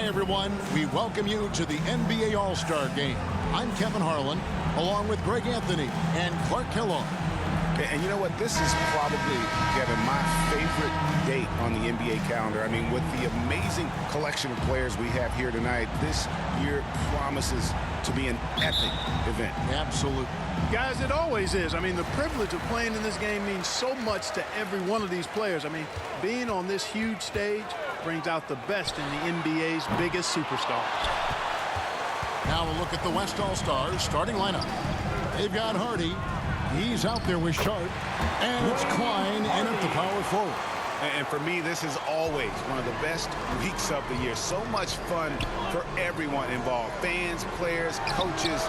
everyone. We welcome you to the NBA All-Star Game. I'm Kevin Harlan, along with Greg Anthony and Clark Kellogg. And you know what? This is probably, Kevin, my favorite date on the NBA calendar. I mean, with the amazing collection of players we have here tonight, this year promises to be an epic event. Absolutely. Guys, it always is. I mean, the privilege of playing in this game means so much to every one of these players. I mean, being on this huge stage brings out the best in the NBA's biggest superstars. Now a look at the West All-Stars starting lineup. They've got Hardy. He's out there with Sharp. And it's Klein in at the power forward. And for me, this is always one of the best weeks of the year. So much fun for everyone involved. Fans, players, coaches.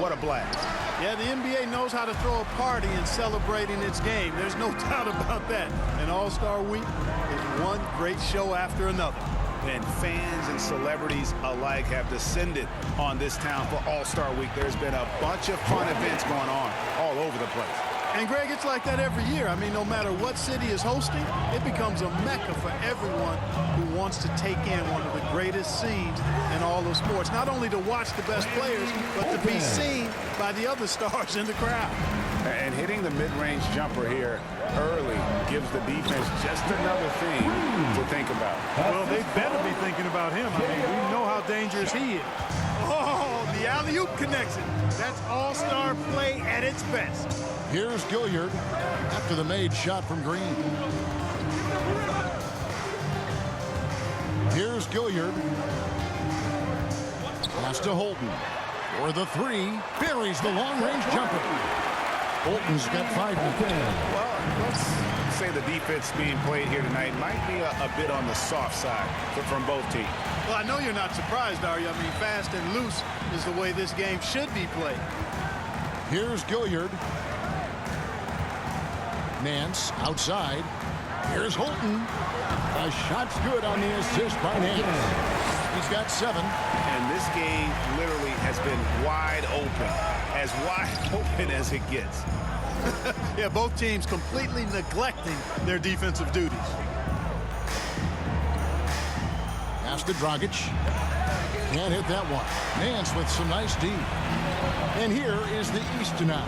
What a blast. Yeah, the NBA knows how to throw a party in celebrating its game. There's no doubt about that. And All-Star Week is one great show after another. And fans and celebrities alike have descended on this town for All-Star Week. There's been a bunch of fun events going on all over the place. And, Greg, it's like that every year. I mean, no matter what city is hosting, it becomes a mecca for everyone who wants to take in one of the greatest scenes in all of sports. Not only to watch the best players, but to be seen by the other stars in the crowd. And hitting the mid-range jumper here early gives the defense just another thing to think about. Well, they better be thinking about him. I mean, we know how dangerous he is. Oh, the alley-oop connection. That's all-star play at its best. Here's Gilliard after the made shot from Green. Here's Gilliard. Pass to Holton. For the three. Buries the long-range jumper. Holton's got 5 minutes. Well, let's say the defense being played here tonight might be a bit on the soft side from both teams. Well, I know you're not surprised, are you? I mean, fast and loose is the way this game should be played. Here's Gilliard. Nance outside. Here's Holton. A shot's good on the assist by Nance. He's got 7. And this game literally has been wide open as it gets. Yeah, both teams completely neglecting their defensive duties. Pass to Dragic. Can't hit that one. Nance with some nice D. And here is the East now.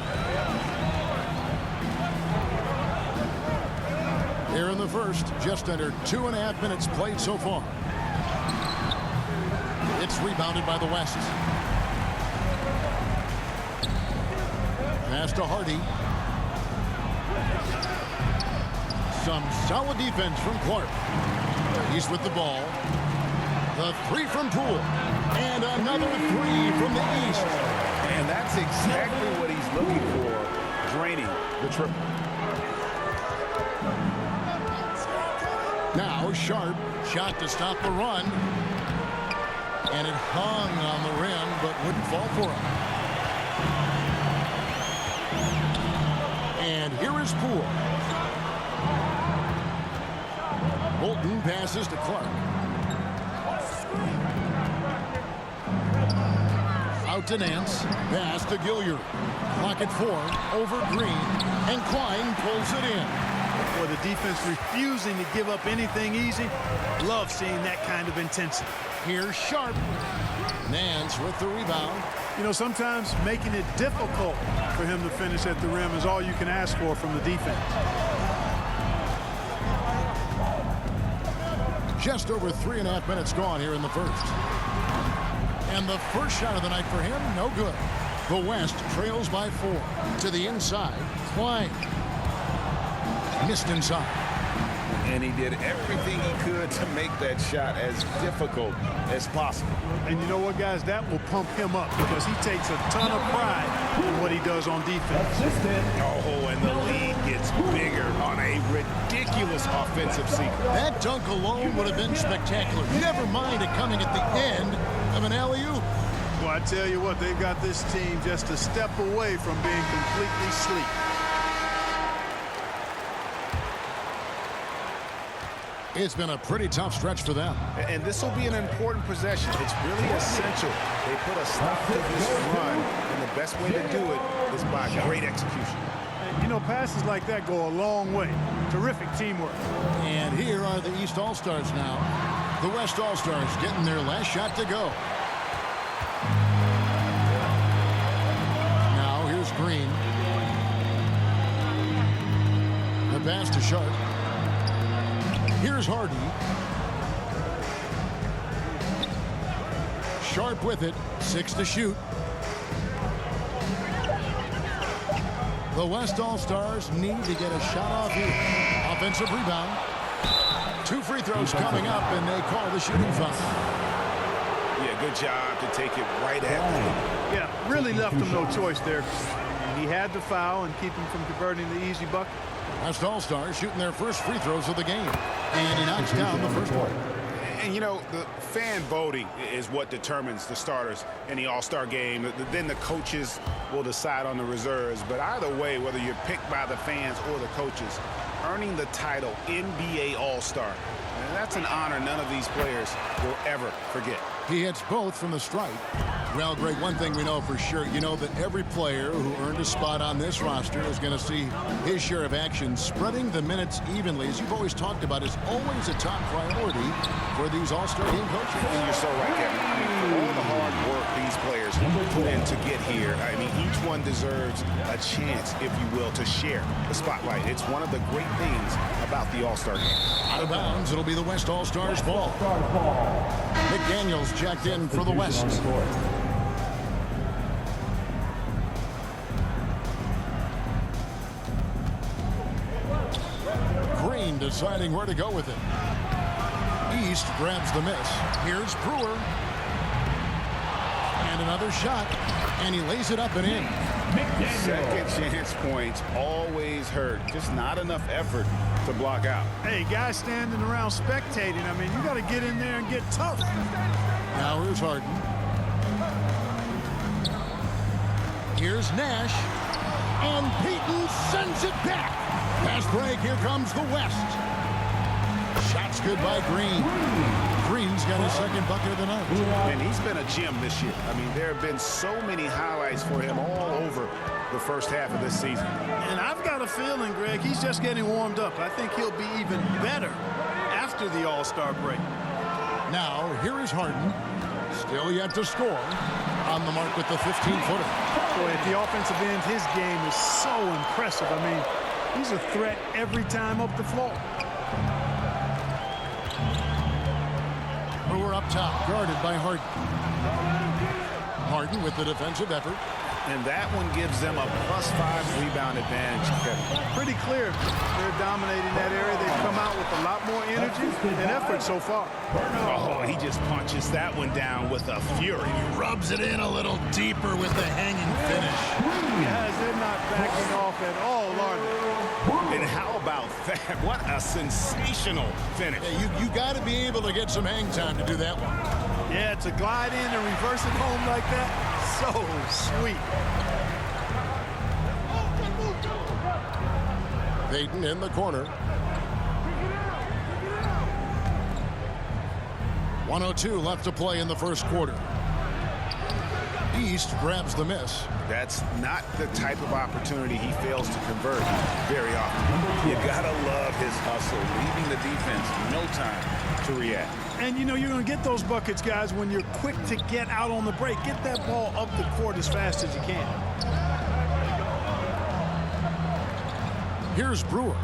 Here in the first, just under 2.5 minutes played so far. It's rebounded by the West. Pass to Hardy. Some solid defense from Clark. He's with the ball. The 3 from Poole. And another 3 from the East. And that's exactly what he's looking for, draining the triple. Now Sharp, shot to stop the run. And it hung on the rim, but wouldn't fall for him. And here is Poole. Holton passes to Clark. Out to Nance. Pass to Gilliard. Clock at 4. Over Green. And Klein pulls it in. For the defense refusing to give up anything easy. Love seeing that kind of intensity. Here's Sharp. Nance with the rebound. You know, sometimes making it difficult for him to finish at the rim is all you can ask for from the defense. Just over 3.5 minutes gone here in the first. And the first shot of the night for him, no good. The West trails by 4. To the inside, Klein. Missed inside. And he did everything he could to make that shot as difficult as possible. And you know what, guys? That will pump him up because he takes a ton of pride in what he does on defense. Oh, and the lead gets bigger on a ridiculous offensive sequence. That dunk alone would have been spectacular. Never mind it coming at the end of an alley-oop. Well, I tell you what, they've got this team just a step away from being completely asleep. It's been a pretty tough stretch for them. And this will be an important possession. It's really essential. They put a stop to this run, and the best way to do it is by great execution. And, you know, passes like that go a long way. Terrific teamwork. And here are the East All-Stars now. The West All-Stars getting their last shot to go. Now here's Green. The pass to Sharp. Here's Hardy. Sharp with it. 6 to shoot. The West All-Stars need to get a shot off here. Offensive rebound. 2 free throws coming up, and they call the shooting foul. Yeah, good job to take it right after. Yeah, really left him no choice there. He had to foul and keep him from converting the easy bucket. West All-Stars shooting their first free throws of the game. And he knocks down the first one. And, you know, the fan voting is what determines the starters in the All-Star game. Then the coaches will decide on the reserves. But either way, whether you're picked by the fans or the coaches, earning the title NBA All-Star, that's an honor none of these players will ever forget. He hits both from the stripe. Well, Greg, one thing we know for sure, you know that every player who earned a spot on this roster is going to see his share of action. Spreading the minutes evenly, as you've always talked about, is always a top priority for these All-Star game coaches. And you're so right, Kevin. I mean, for all the hard work these players put in to get here, I mean, each one deserves a chance, if you will, to share the spotlight. It's one of the great things about the All-Star game. Out of bounds, it'll be the West All-Stars ball. McDaniels checked in for the West. Green deciding where to go with it. East grabs the miss. Here's Brewer. And another shot. And he lays it up and in. Second chance points always hurt. Just not enough effort to block out. Hey, guys standing around spectating, I mean, you got to get in there and get tough. Now here's Harden. Here's Nash. And Peyton sends it back. Fast break. Here comes the West. Shots good by Green. Green's got his second bucket of the night. And he's been a gem this year. I mean, there have been so many highlights for him all over the first half of this season. And I've got a feeling, Greg, he's just getting warmed up. I think he'll be even better after the All-Star break. Now, here is Harden. Still yet to score. On the mark with the 15-footer. Boy, at the offensive end, his game is so impressive. I mean, he's a threat every time up the floor. Brewer up top, guarded by Harden. Harden with the defensive effort. And that one gives them a +5 rebound advantage. Pretty clear. They're dominating that area. They've come out with a lot more energy and effort so far. Oh, he just punches that one down with a fury. Rubs it in a little deeper with the hanging finish. Guys, they're not backing off at all, are they? And how about that? What a sensational finish. Yeah, you got to be able to get some hang time to do that one. Yeah, to glide in and reverse it home like that, so sweet. Peyton in the corner. 1:02 left to play in the first quarter. East grabs the miss. That's not the type of opportunity he fails to convert very often. You gotta love his hustle, leaving the defense no time to react. And, you know, you're going to get those buckets, guys, when you're quick to get out on the break. Get that ball up the court as fast as you can. Here's Brewer.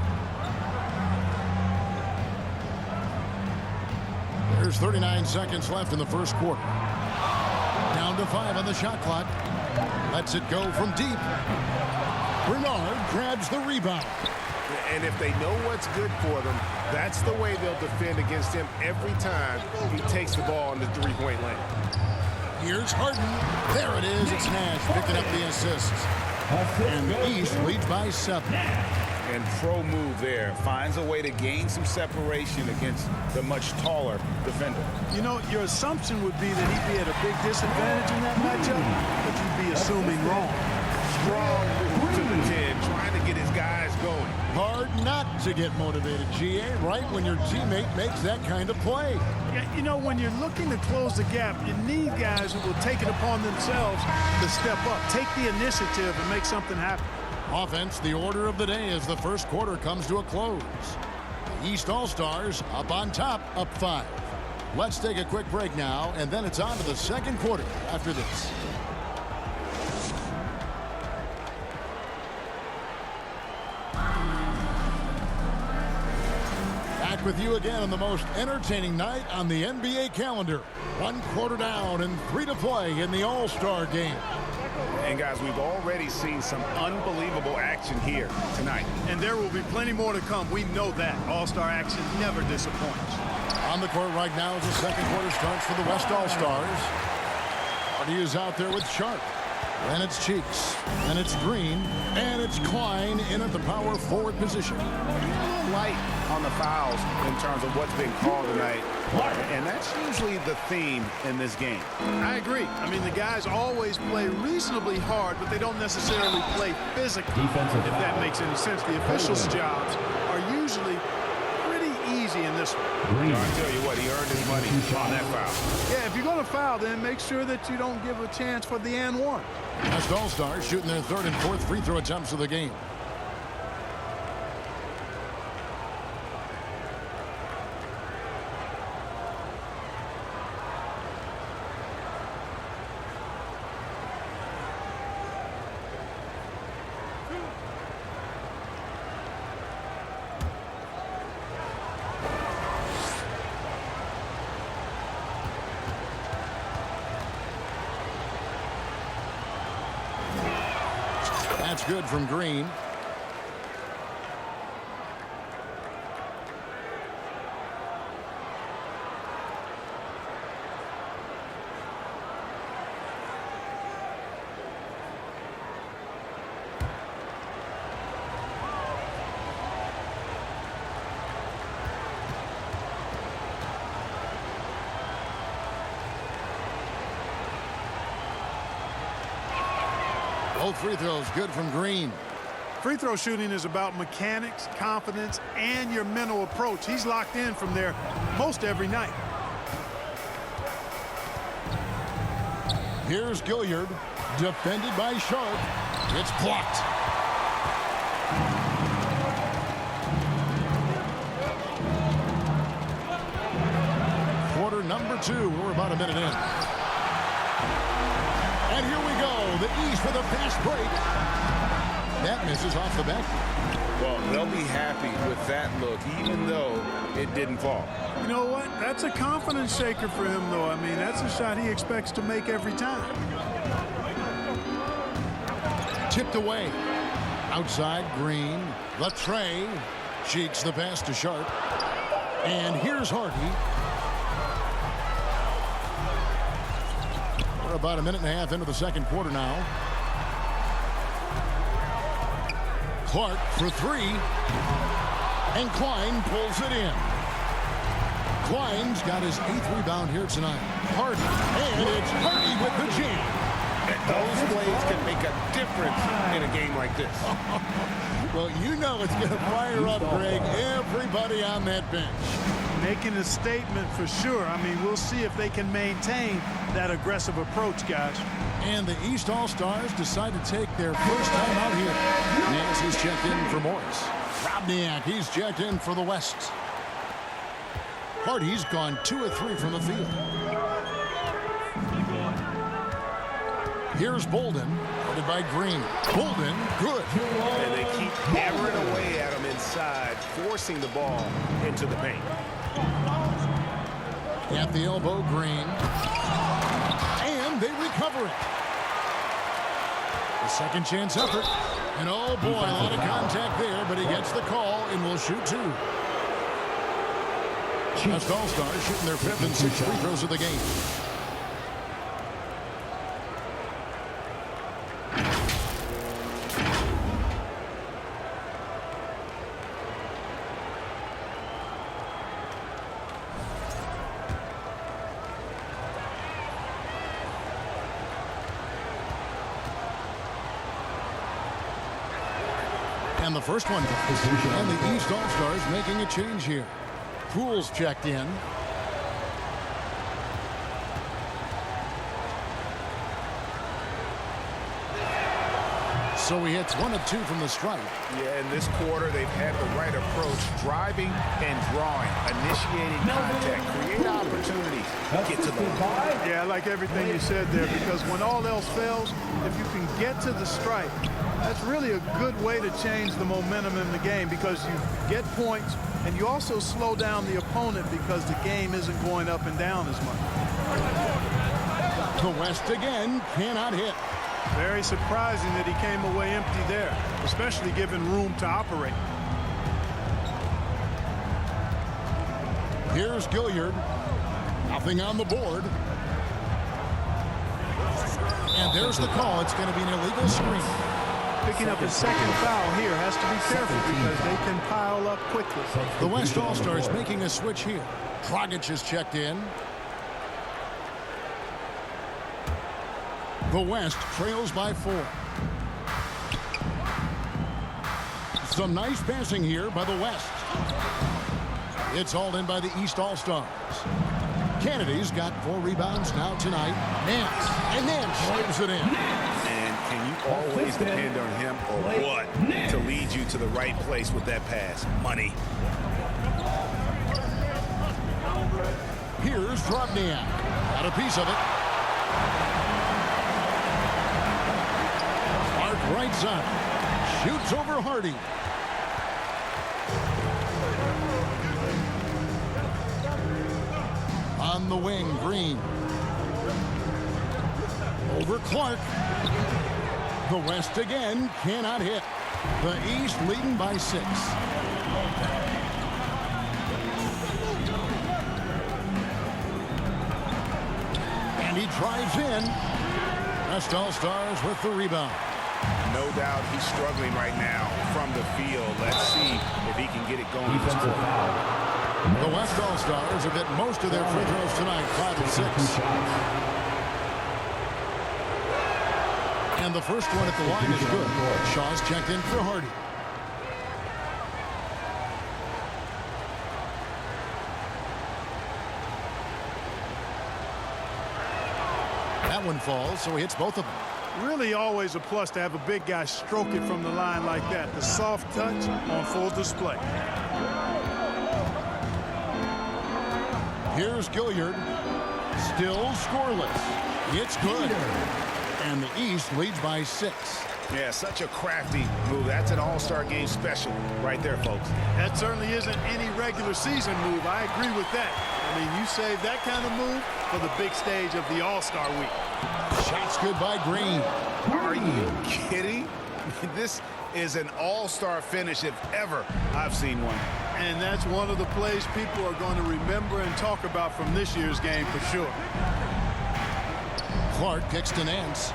There's 39 seconds left in the first quarter. Down to 5 on the shot clock. Lets it go from deep. Bernard grabs the rebound. And if they know what's good for them, that's the way they'll defend against him every time he takes the ball in the three-point lane. Here's Harden. There it is. It's Nash picking up the assists. And East leads by 7. And pro move there. Finds a way to gain some separation against the much taller defender. You know, your assumption would be that he'd be at a big disadvantage in that matchup, but you'd be assuming wrong. Strong move to the 10, trying to get his guys going. Hard not to get motivated, GA, right when your teammate makes that kind of play. Yeah, you know, when you're looking to close the gap, you need guys who will take it upon themselves to step up, take the initiative, and make something happen. Offense, the order of the day as the first quarter comes to a close. The East All-Stars up on top, up 5. Let's take a quick break now, and then it's on to the second quarter after this. Back with you again on the most entertaining night on the NBA calendar. 1 quarter down and 3 to play in the All-Star game. And guys, we've already seen some unbelievable action here tonight. And there will be plenty more to come. We know that. All-Star action never disappoints. On the court right now as the second quarter starts for the West All-Stars. Hardy is out there with Sharp. And it's Cheeks. And it's Green. And it's Klein in at the power forward position. Light on the fouls in terms of what's been called tonight. And that's usually the theme in this game. I agree. I mean, the guys always play reasonably hard, but they don't necessarily play physically, if that makes any sense. The officials' jobs are usually pretty easy in this one. I tell you what, he earned his money on that foul. Yeah, if you're going to foul, then make sure that you don't give a chance for the and one. West All-Stars shooting their third and fourth free throw attempts of the game. That's good from Green. Both free throws good from Green. Free throw shooting is about mechanics, confidence, and your mental approach. He's locked in from there most every night. Here's Gilliard, defended by Sharp. It's blocked. Quarter number 2. We're about a minute in. And here we go. The East with a fast break. That misses off the back. Well, they'll be happy with that look, even though it didn't fall. You know what? That's a confidence shaker for him, though. I mean, that's a shot he expects to make every time. Tipped away. Outside, Green. Latre. Cheeks the pass to Sharp. And here's Hardy. We're about a minute and a half into the second quarter now. Clark for 3. And Klein pulls it in. Klein's got his 8th rebound here tonight. Hardy. And it's Hardy with the jam. Those plays can make a difference in a game like this. Well, you know it's going to fire up, Greg, everybody on that bench. Making a statement for sure. I mean, we'll see if they can maintain that aggressive approach, guys. And the East All-Stars decide to take their first time out here. Nancy's checked in for Morris. Robniak, he's checked in for the West. Hardy's gone 2 of 3 from the field. Here's Bolden, guarded by Green. Bolden, good. And they keep hammering away at him inside, forcing the ball into the paint. At the elbow, Green. And they recover it. A second chance effort. And oh boy, a lot of contact there, but he gets the call and will shoot 2. West All-Stars shooting their 5th and 6th free throws of the game. And the first one goes. And the East All-Stars making a change here. Poole's checked in. So he hits 1 of 2 from the stripe. Yeah, in this quarter, they've had the right approach, driving and drawing, initiating contact, create opportunities get to the line. Yeah, I like everything you said there, because when all else fails, if you can get to the stripe, that's really a good way to change the momentum in the game, because you get points and you also slow down the opponent because the game isn't going up and down as much. The West again cannot hit. Very surprising that he came away empty there, especially given room to operate. Here's Gilliard. Nothing on the board. And there's the call. It's going to be an illegal screen. Picking up his second foul here, has to be careful because they can pile up quickly. The West All-Stars making a switch here. Dragic is checked in. The West trails by 4. Some nice passing here by the West. It's hauled in by the East All-Stars. Kennedy's got 4 rebounds now tonight. Nance, and Nance slams it in. And can you always depend on him or what to lead you to the right place with that pass? Money. Here's Drobniak. Got a piece of it. Clark right side. Shoots over Hardy. On the wing, Green. Over Clark. The West again cannot hit. The East leading by 6. And he drives in. West All-Stars with the rebound. No doubt he's struggling right now from the field. Let's see if he can get it going. The West All-Stars have hit most of their free throws tonight, 5 of 6. And the first one at the line is good. Shaw's checked in for Hardy. That one falls, so he hits both of them. Really always a plus to have a big guy stroke it from the line like that. The soft touch on full display. Here's Gilliard. Still scoreless. It's good. And the East leads by 6. Yeah, such a crafty move. That's an all-star game special right there, folks. That certainly isn't any regular season move. I agree with that. I mean, you save that kind of move for the big stage of the All-Star week. Shot's good by Green. Are you kidding? This is an all-star finish if ever I've seen one. And that's one of the plays people are going to remember and talk about from this year's game for sure. Clark kicks to Nance.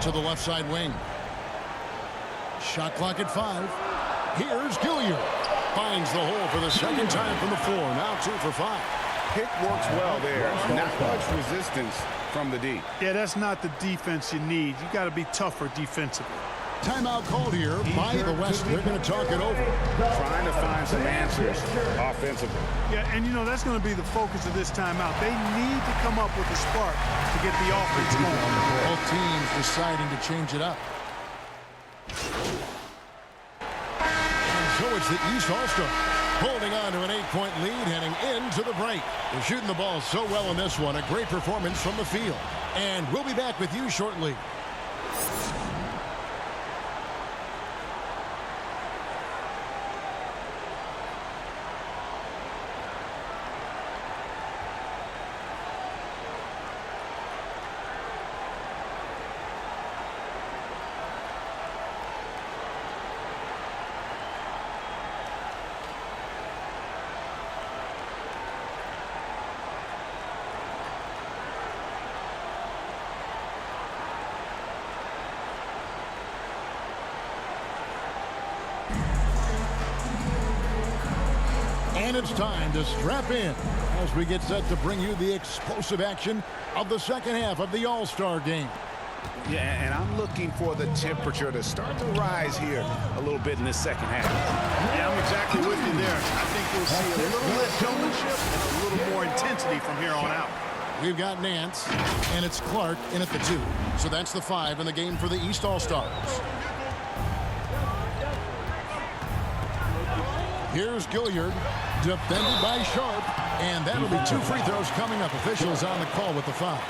To the left side wing. Shot clock at 5. Here's Gilliard. Finds the hole for the second time from the floor. Now 2 for 5. Pick works well there. Not much resistance from the D. Yeah, that's not the defense you need. You got to be tougher defensively. Timeout called here by the West. They're going to talk it over. Trying to find some answers offensively. Yeah, and you know, that's going to be the focus of this timeout. They need to come up with a spark to get the offense going. Both teams deciding to change it up. And so it's the East All-Star holding on to an 8-point lead heading into the break. They're shooting the ball so well in this one. A great performance from the field. And we'll be back with you shortly. And it's time to strap in as we get set to bring you the explosive action of the second half of the All-Star game. Yeah, and I'm looking for the temperature to start to rise here a little bit in this second half. Yeah, I'm exactly with you there. I think we'll see a little less showmanship and a little more intensity from here on out. We've got Nance, and it's Clark in at the 2. So that's the 5 in the game for the East All-Stars. Here's Gilliard, defended by Sharp, and that'll be 2 free throws coming up. Officials on the call with the foul.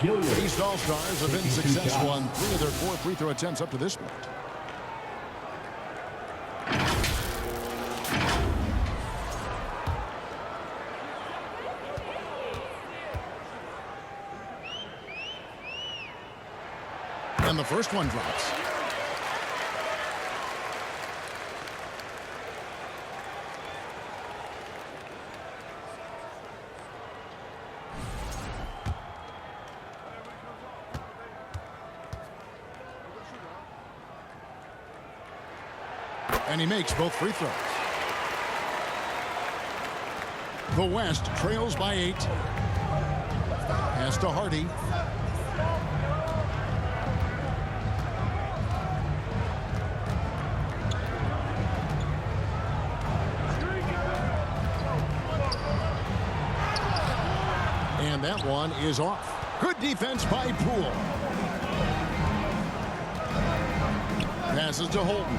East All-Stars have been successful on 3 of their 4 free throw attempts up to this point. And the first one drops. And he makes both free throws. The West trails by 8. Pass to Hardy. And that one is off. Good defense by Poole. Passes to Holton.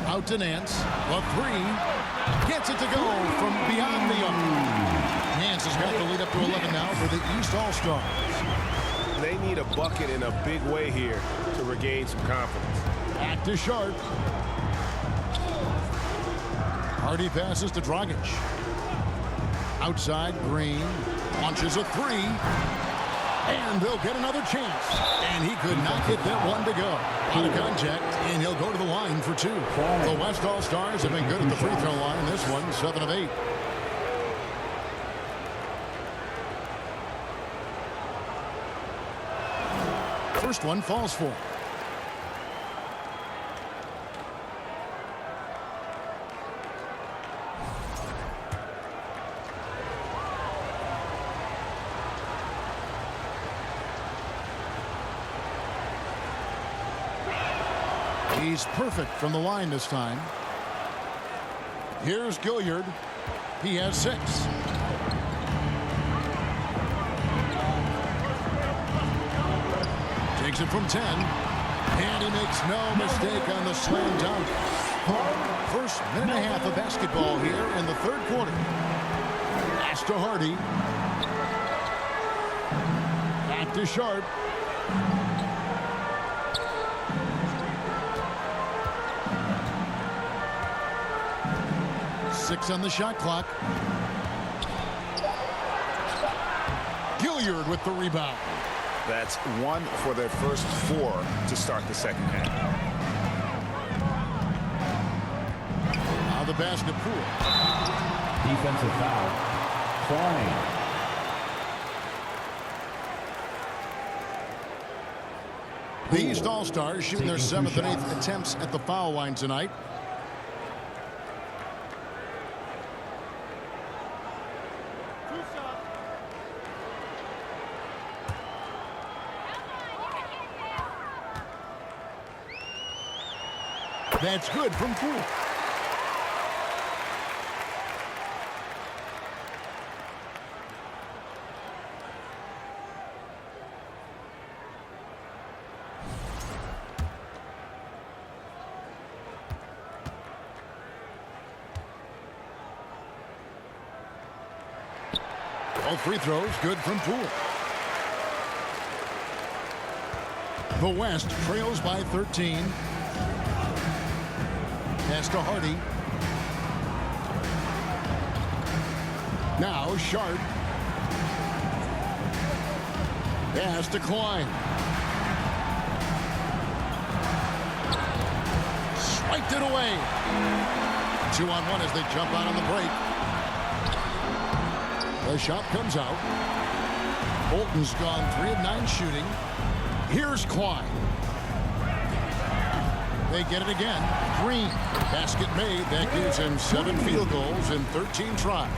Out to Nance. A 3. Gets it to go from beyond the arc. Nance has got the lead up to 11 now for the East All-Stars. They need a bucket in a big way here to regain some confidence. Back to Sharp. Hardy passes to Dragic. Outside, Green launches a 3. And they'll get another chance. And he could not get that one to go. Out of contact, and he'll go to the line for 2. The West All-Stars have been good at the free throw line. This one, 7 of 8. First one falls for him. He's perfect from the line this time. Here's Gilliard. He has 6. Takes it from 10. And he makes no mistake on the slam dunk. First minute and a half of basketball here in the 3rd quarter. Pass to Hardy. Back to Sharp. Six on the shot clock. Gilliard with the rebound. That's 1 for their first 4 to start the second half. Now the basket Poole. Defensive foul. Klein. The East All-Stars shooting their 7th and 8th attempts at the foul line tonight. That's good from Poole. All free throws good from Poole. The West trails by 13. Pass to Hardy. Now Sharp. Pass to Klein. Swiped it away. 2-on-1 as they jump out on the break. The shot comes out. Bolton's gone 3 of 9 shooting. Here's Klein. They get it again. Green. Basket made. That gives him 7 field goals in 13 tries.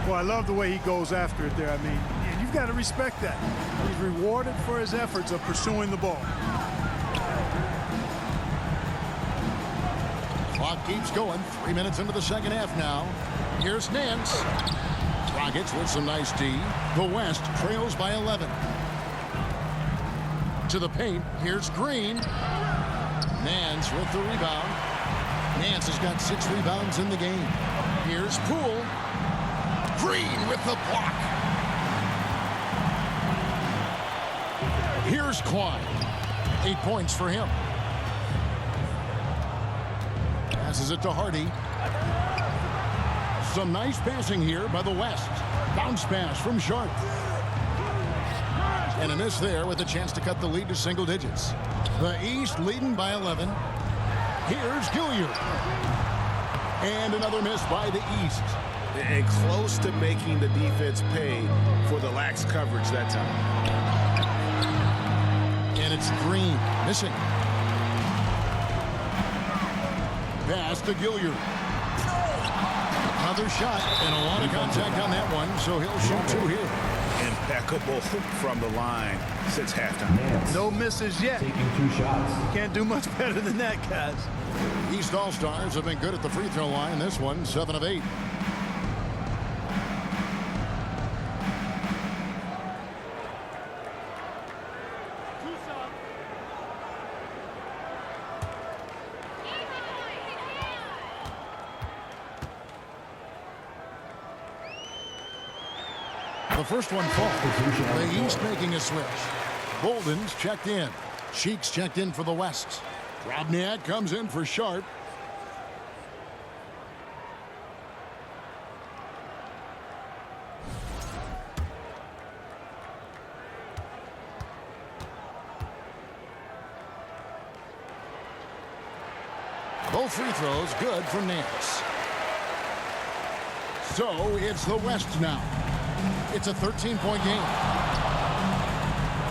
Well, I love the way he goes after it there. I mean, you've got to respect that. He's rewarded for his efforts of pursuing the ball. Clock keeps going. 3 minutes into the second half now. Here's Nance. Rockets with some nice D. The West trails by 11. To the paint. Here's Green. Nance with the rebound. Nance has got 6 rebounds in the game. Here's Poole. Green with the block. Here's Klein. 8 points for him. Passes it to Hardy. Some nice passing here by the West. Bounce pass from Sharp. And a miss there with a chance to cut the lead to single digits. The East leading by 11. Here's Gilliard. And another miss by the East. And close to making the defense pay for the lax coverage that time. And it's Green missing. Pass to Gilliard. Another shot and a lot of contact on that one, so he'll shoot 2 here. Impeccable from the line since halftime. No misses yet. Taking 2 shots. Can't do much better than that, guys. East All-Stars have been good at the free throw line. This one, 7 of 8. The first one falls. The East making a switch. Bolden's checked in. Cheeks checked in for the West. Drobniak comes in for Sharp. Both free throws good from Nance. So it's the West now. It's a 13-point game.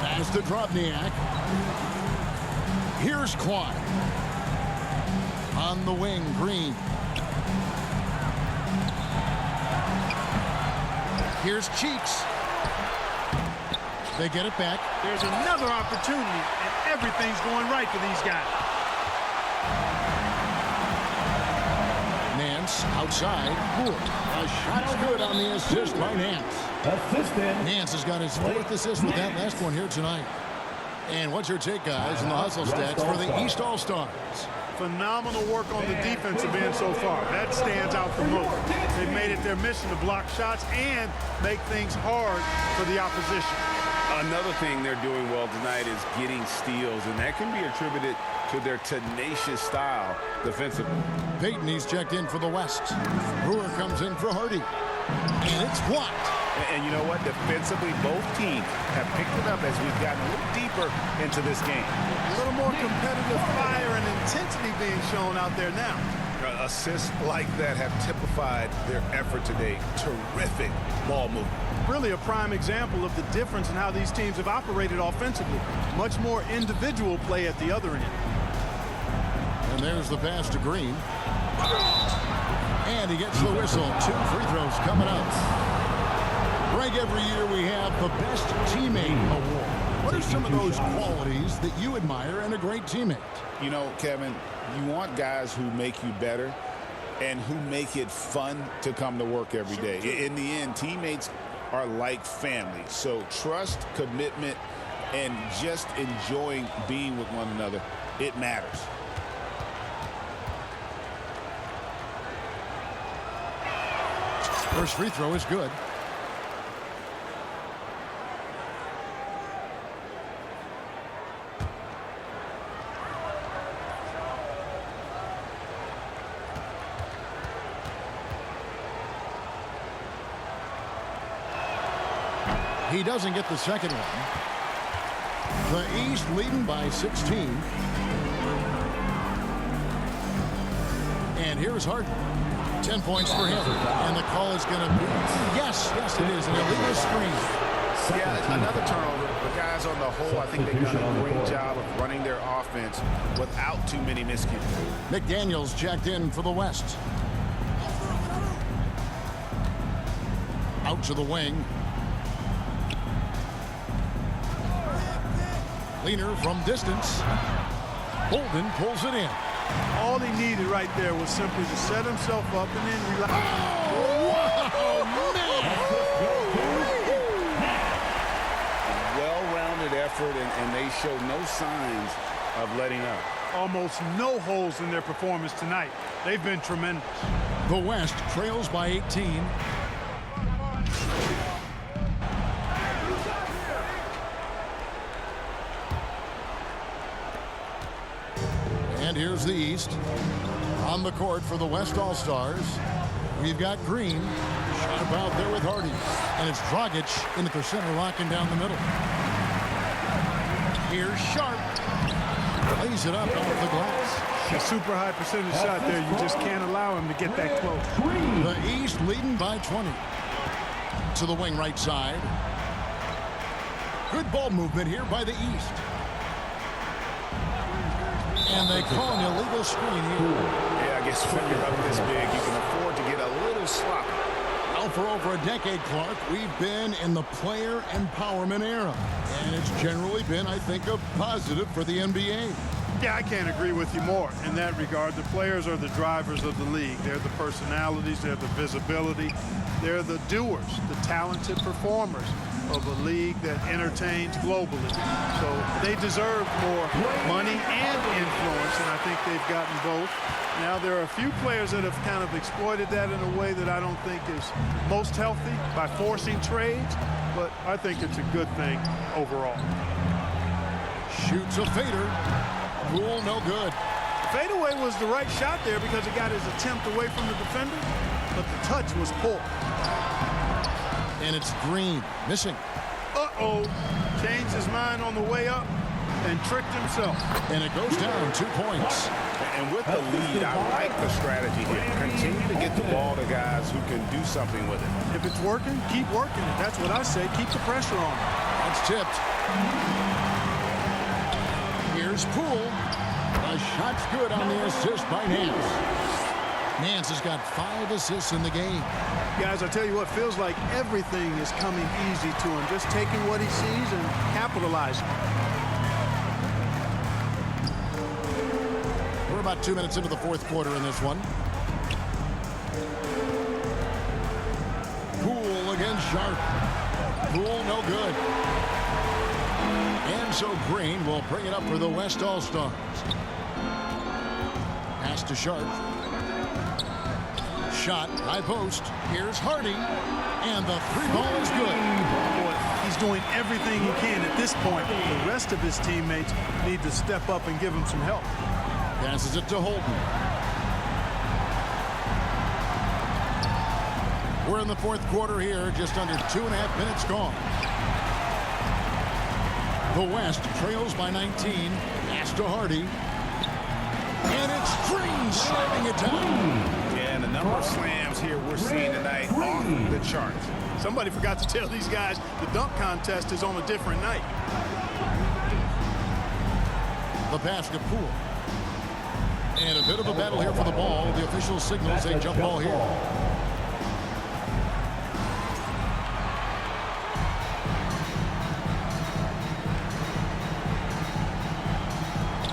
Pass to Drobniak. Here's Klein. On the wing, Green. Here's Cheeks. They get it back. There's another opportunity, and everything's going right for these guys. Nance outside. Poole. A shot's good on the assist by Nance. Assistant. Nance has got his 4th assist with that last one here tonight. And what's your take, guys, in the hustle stats for the East All-Stars? Phenomenal work on the defensive end so far. That stands out the most. They've made it their mission to block shots and make things hard for the opposition. Another thing they're doing well tonight is getting steals, and that can be attributed to their tenacious style defensively. Payton, he's checked in for the West. Brewer comes in for Hardy. And it's blocked. And you know what? Defensively, both teams have picked it up as we've gotten a little deeper into this game. A little more competitive fire and intensity being shown out there now. Assists like that have typified their effort today. Terrific ball movement. Really a prime example of the difference in how these teams have operated offensively. Much more individual play at the other end. And there's the pass to Green. And he gets the whistle. 2 free throws coming up. Greg, every year we have the Best Teammate Award. What are some of those qualities that you admire in a great teammate? You know, Kevin, you want guys who make you better and who make it fun to come to work every day. In the end, teammates are like family. So trust, commitment, and just enjoying being with one another, it matters. First free throw is good. He doesn't get the second one. The East leading by 16. And here's Harden. 10 points for him. And the call is going to be, yes, it is an illegal screen. Yeah, another turnover. The guys on the whole, I think they've done a great job of running their offense without too many miscues. McDaniels checked in for the West. Out to the wing. Leaner from distance. Bolden pulls it in. All he needed right there was simply to set himself up and then relax. Oh, wow, man! effort, and they show no signs of letting up. Almost no holes in their performance tonight. They've been tremendous. The West trails by 18. And here's the East. On the court for the West All-Stars, we've got Green. Shot about there with Hardy. And it's Dragic into the center, locking down the middle. Here's Sharp. Lays it up off the glass. A super high percentage shot there. You just can't allow him to get that close. The East leading by 20. To the wing right side. Good ball movement here by the East. And they call an illegal screen here. Yeah, I guess when you're up this big, you can afford to get a little sloppy. Well, for over a decade, Clark, we've been in the player empowerment era. And it's generally been, I think, a positive for the NBA. Yeah, I can't agree with you more in that regard. The players are the drivers of the league. They're the personalities, they're the visibility, they're the doers, the talented performers of a league that entertains globally. So they deserve more money and influence, and I think they've gotten both. Now, there are a few players that have kind of exploited that in a way that I don't think is most healthy by forcing trades, but I think it's a good thing overall. Shoots a fader. Poole, no good. Fadeaway was the right shot there because it got his attempt away from the defender, but the touch was poor. And it's Green, missing. Uh-oh. Changed his mind on the way up and tricked himself. And it goes down 2 points. And with the lead, I like the strategy here. Continue to get the ball to guys who can do something with it. If it's working, keep working it. That's what I say. Keep the pressure on. That's tipped. Here's Poole. The shot's good on the assist by Nance. Nance has got 5 assists in the game. Guys, I tell you what, feels like everything is coming easy to him. Just taking what he sees and capitalizing. We're about 2 minutes into the fourth quarter in this one. Poole against Sharp. Poole, no good. And so Green will bring it up for the West All-Stars. Pass to Sharp. Shot, high post. Here's Hardy. And the 3-ball is good. Boy, he's doing everything he can at this point. The rest of his teammates need to step up and give him some help. Passes it to Holden. We're in the fourth quarter here. Just under 2.5 minutes gone. The West trails by 19. Pass to Hardy. And it's Green slamming it down. Yeah, and the number of slams here we're seeing tonight off the charts. Somebody forgot to tell these guys the dunk contest is on a different night. The pass to Poole. And a bit of a battle here for the ball. The official signals a jump ball here.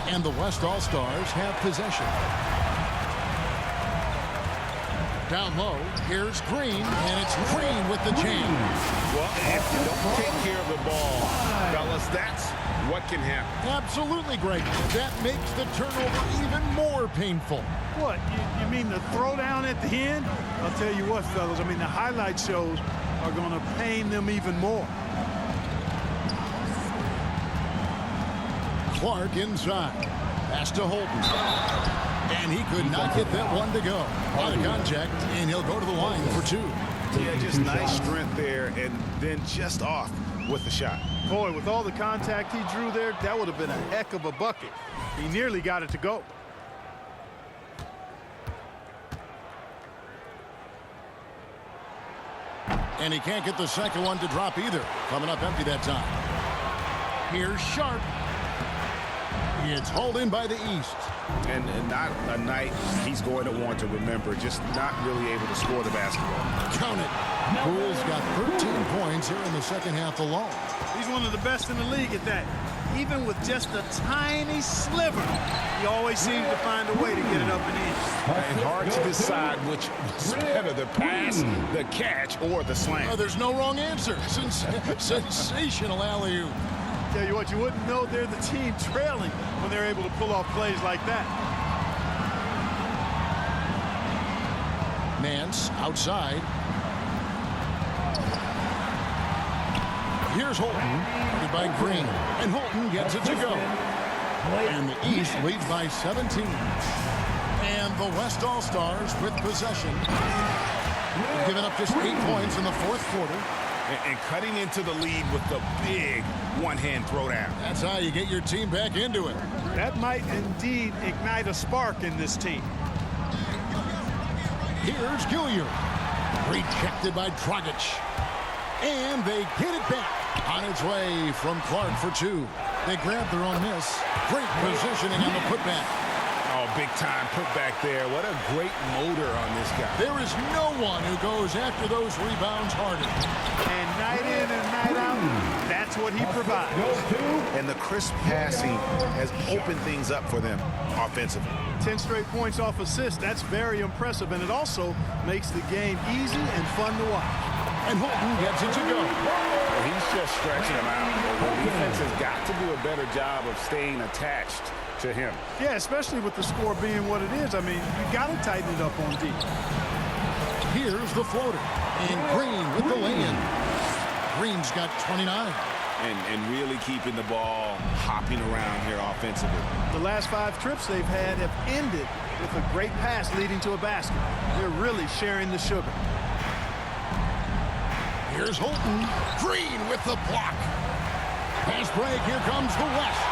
And the West All-Stars have possession. Down low, here's Green, and it's Green with the jam. Well, if you don't take care of the ball, fellas, that's what can happen. Absolutely, Greg. That makes the turnover even more painful. What, you mean the throwdown at the end? I'll tell you what, fellas, I mean, the highlight shows are going to pain them even more. Clark inside. Pass to Holden. And he could not get that one to go. Out of contact, and he'll go to the line for 2. Yeah, just nice strength there, and then just off with the shot. Boy, with all the contact he drew there, that would have been a heck of a bucket. He nearly got it to go. And he can't get the second one to drop either. Coming up empty that time. Here's Sharp. It's hauled in by the East. And not a night he's going to want to remember, just not really able to score the basketball. Count it. Poole's got 13 points here in the second half alone. He's one of the best in the league at that. Even with just a tiny sliver, he always seems to find a way to get it up and in. And hard to decide which was better, the pass, the catch, or the slam. There's no wrong answer. Sensational alley-oop. Tell you what, you wouldn't know they're the team trailing when they're able to pull off plays like that. Nance outside. Here's Holton, guarded by Green, and Holton gets it to go. And the East leads by 17. And the West All-Stars with possession. They've given up just 8 points in the fourth quarter. And cutting into the lead with the big one-hand throwdown. That's how you get your team back into it. That might indeed ignite a spark in this team. Here's Gilliard. Rejected by Dragic. And they get it back. On its way from Clark for 2. They grab their own miss. Great positioning on the putback. Oh, big time putback there. What a great motor on this guy. There is no one who goes after those rebounds harder. And night in and night out, that's what he provides. And the crisp passing has opened things up for them offensively. 10 straight points off assists. That's very impressive, and it also makes the game easy and fun to watch. And Holton gets it to go. He's just stretching him out. The defense has got to do a better job of staying attached to him. Yeah, especially with the score being what it is. I mean, you got to tighten it up on D. Here's the floater. And Green with the lay-in. Green's got 29. And really keeping the ball hopping around here offensively. The last 5 trips they've had have ended with a great pass leading to a basket. They're really sharing the sugar. Here's Holton. Green with the block. Pass break. Here comes the West.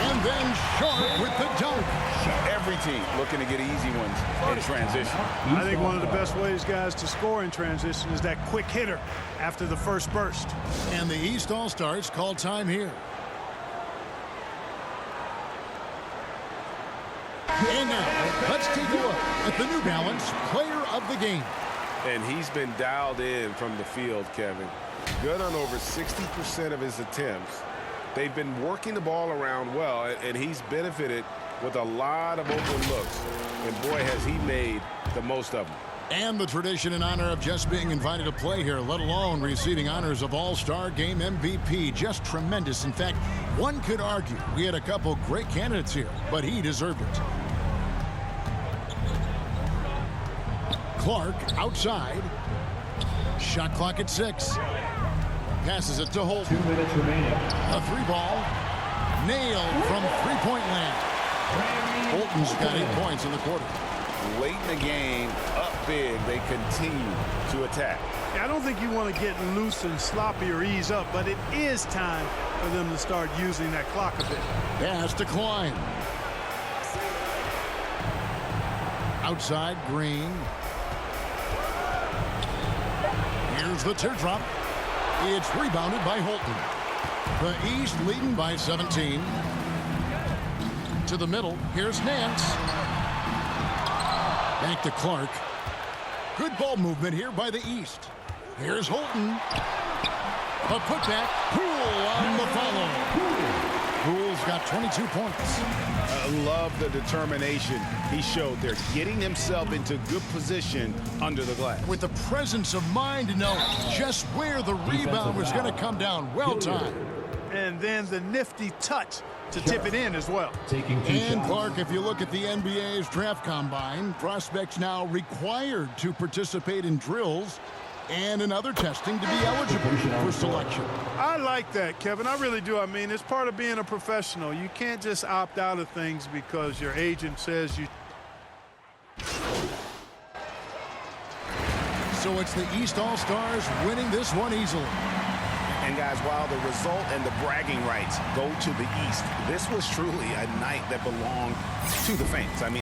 And then Sharp with the dunk. Every team looking to get easy ones in transition. I think one of the best ways, guys, to score in transition is that quick hitter after the first burst. And the East All-Stars call time here. And now, let's take a look at the New Balance Player of the Game. And he's been dialed in from the field, Kevin. Good on over 60% of his attempts. They've been working the ball around well, and he's benefited with a lot of open looks. And boy, has he made the most of them. And the tradition and honor of just being invited to play here, let alone receiving honors of All-Star Game MVP. Just tremendous. In fact, one could argue we had a couple great candidates here, but he deserved it. Clark outside. Shot clock at 6. Passes it to Holton. 2 minutes remaining. A 3-ball. Nailed from three-point land. Holton's got 8 points in the quarter. Late in the game, up big, they continue to attack. Yeah, I don't think you want to get loose and sloppy or ease up, but it is time for them to start using that clock a bit. Pass to Klein. Outside, Green. Here's the teardrop. It's rebounded by Holton. The East leading by 17. To the middle. Here's Nance. Back to Clark. Good ball movement here by the East. Here's Holton. A putback. Poole on the follow. Poole's got 22 points. I love the determination he showed there, getting himself into good position under the glass. With the presence of mind to know just where the rebound was going to come down. Well timed. And then the nifty touch to tip it in as well. Taking 2 And shots. Clark, if you look at the NBA's draft combine, prospects now required to participate in drills and in other testing to be eligible for selection. I like that, Kevin. I really do. I mean, it's part of being a professional. You can't just opt out of things because your agent says you. So it's the East All-Stars winning this one easily. And guys, while the result and the bragging rights go to the East, this was truly a night that belonged to the fans. I mean,